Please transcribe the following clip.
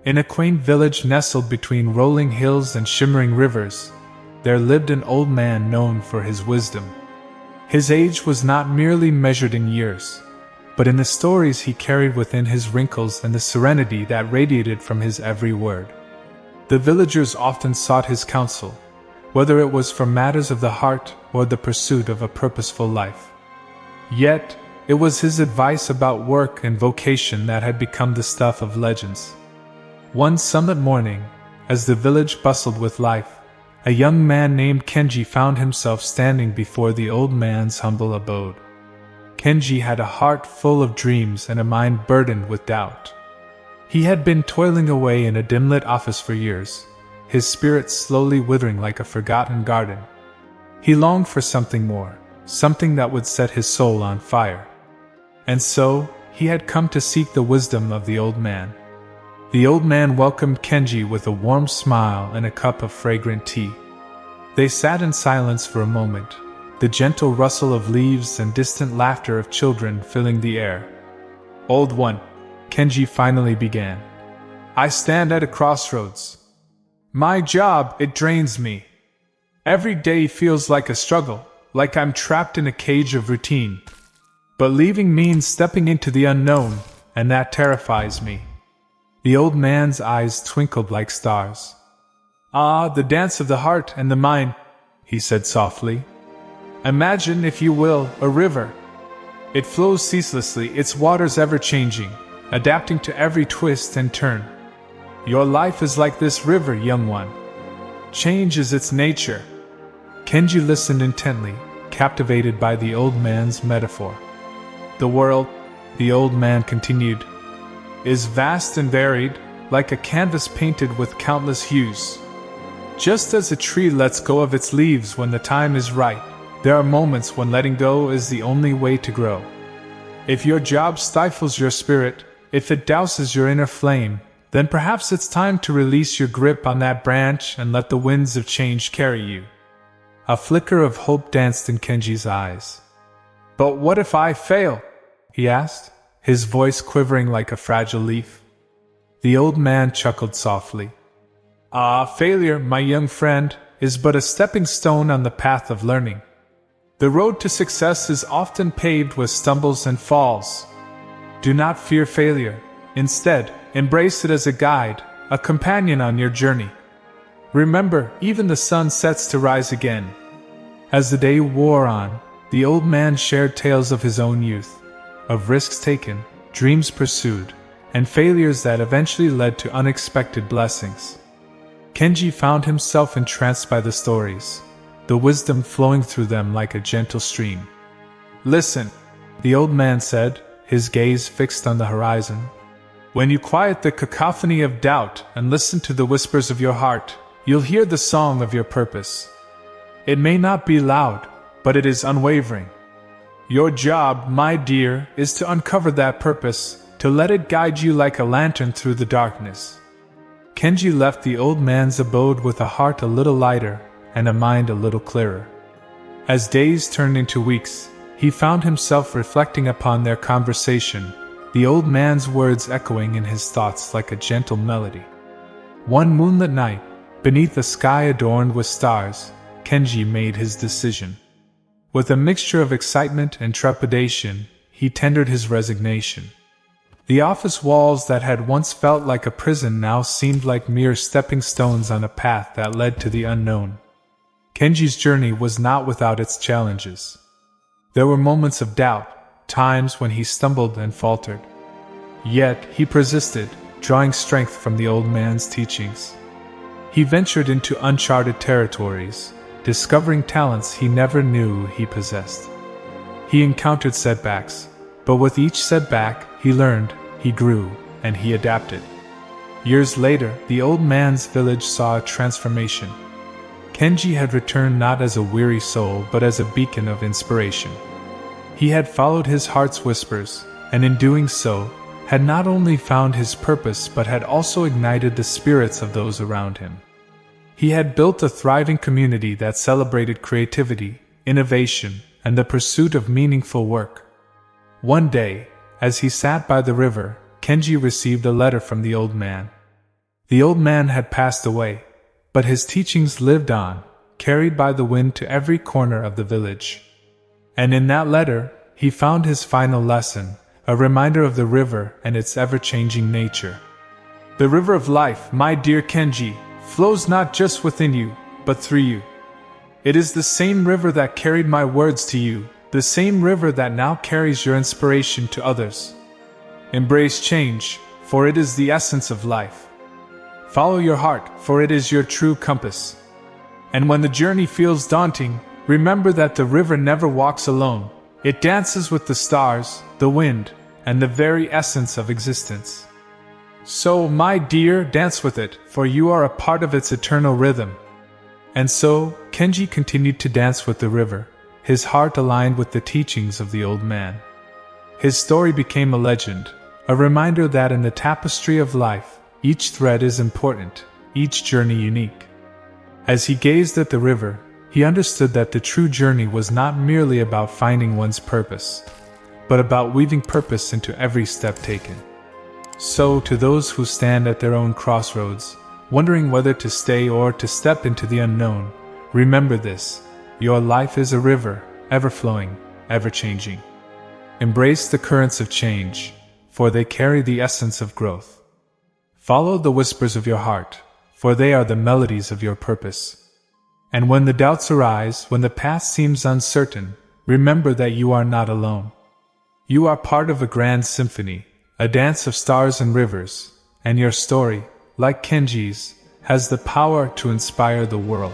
In a quaint village nestled between rolling hills and shimmering rivers, there lived an old man known for his wisdom. His age was not merely measured in years, but in the stories he carried within his wrinkles and the serenity that radiated from his every word. The villagers often sought his counsel, whether it was for matters of the heart or the pursuit of a purposeful life. Yet, it was his advice about work and vocation that had become the stuff of legends. One summer morning, as the village bustled with life, a young man named Kenji found himself standing before the old man's humble abode. Kenji had a heart full of dreams and a mind burdened with doubt. He had been toiling away in a dim-lit office for years, his spirit slowly withering like a forgotten garden. He longed for something more, something that would set his soul on fire. And so, he had come to seek the wisdom of the old man. The old man welcomed Kenji with a warm smile and a cup of fragrant tea. They sat in silence for a moment, the gentle rustle of leaves and distant laughter of children filling the air. "Old one," Kenji finally began, "I stand at a crossroads. My job, it drains me. Every day feels like a struggle, like I'm trapped in a cage of routine. But leaving means stepping into the unknown, and that terrifies me." The old man's eyes twinkled like stars. "Ah, the dance of the heart and the mind," he said softly. "Imagine, if you will, a river. It flows ceaselessly, its waters ever-changing, adapting to every twist and turn. Your life is like this river, young one. Change is its nature." Kenji listened intently, captivated by the old man's metaphor. "The world," the old man continued, "is vast and varied, like a canvas painted with countless hues. Just as a tree lets go of its leaves when the time is right, there are moments when letting go is the only way to grow. If your job stifles your spirit, if it douses your inner flame, then perhaps it's time to release your grip on that branch and let the winds of change carry you." A flicker of hope danced in Kenji's eyes. "But what if I fail?" he asked, his voice quivering like a fragile leaf. The old man chuckled softly. "Ah, failure, my young friend, is but a stepping stone on the path of learning. The road to success is often paved with stumbles and falls. Do not fear failure. Instead, embrace it as a guide, a companion on your journey. Remember, even the sun sets to rise again." As the day wore on, the old man shared tales of his own youth, of risks taken, dreams pursued, and failures that eventually led to unexpected blessings. Kenji found himself entranced by the stories, the wisdom flowing through them like a gentle stream. "Listen," the old man said, his gaze fixed on the horizon. "When you quiet the cacophony of doubt and listen to the whispers of your heart, you'll hear the song of your purpose. It may not be loud, but it is unwavering. Your job, my dear, is to uncover that purpose, to let it guide you like a lantern through the darkness." Kenji left the old man's abode with a heart a little lighter and a mind a little clearer. As days turned into weeks, he found himself reflecting upon their conversation, the old man's words echoing in his thoughts like a gentle melody. One moonlit night, beneath a sky adorned with stars, Kenji made his decision. With a mixture of excitement and trepidation, he tendered his resignation. The office walls that had once felt like a prison now seemed like mere stepping stones on a path that led to the unknown. Kenji's journey was not without its challenges. There were moments of doubt, times when he stumbled and faltered. Yet he persisted, drawing strength from the old man's teachings. He ventured into uncharted territories, discovering talents he never knew he possessed. He encountered setbacks, but with each setback, he learned, he grew, and he adapted. Years later, the old man's village saw a transformation. Kenji had returned not as a weary soul but as a beacon of inspiration. He had followed his heart's whispers, and in doing so, had not only found his purpose but had also ignited the spirits of those around him. He had built a thriving community that celebrated creativity, innovation, and the pursuit of meaningful work. One day, as he sat by the river, Kenji received a letter from the old man. The old man had passed away, but his teachings lived on, carried by the wind to every corner of the village. And in that letter, he found his final lesson, a reminder of the river and its ever-changing nature. The river of life, my dear Kenji, flows not just within you, but through you. It is the same river that carried my words to you, the same river that now carries your inspiration to others. Embrace change, for it is the essence of life. Follow your heart, for it is your true compass. And when the journey feels daunting, remember that the river never walks alone. It dances with the stars, the wind, and the very essence of existence. So, my dear, dance with it, for you are a part of its eternal rhythm. And so, Kenji continued to dance with the river, his heart aligned with the teachings of the old man. His story became a legend, a reminder that in the tapestry of life, each thread is important, each journey unique. As he gazed at the river, he understood that the true journey was not merely about finding one's purpose, but about weaving purpose into every step taken. So, to those who stand at their own crossroads, wondering whether to stay or to step into the unknown, remember this: your life is a river, ever-flowing, ever-changing. Embrace the currents of change, for they carry the essence of growth. Follow the whispers of your heart, for they are the melodies of your purpose. And when the doubts arise, when the path seems uncertain, remember that you are not alone. You are part of a grand symphony, a dance of stars and rivers, and your story, like Kenji's, has the power to inspire the world.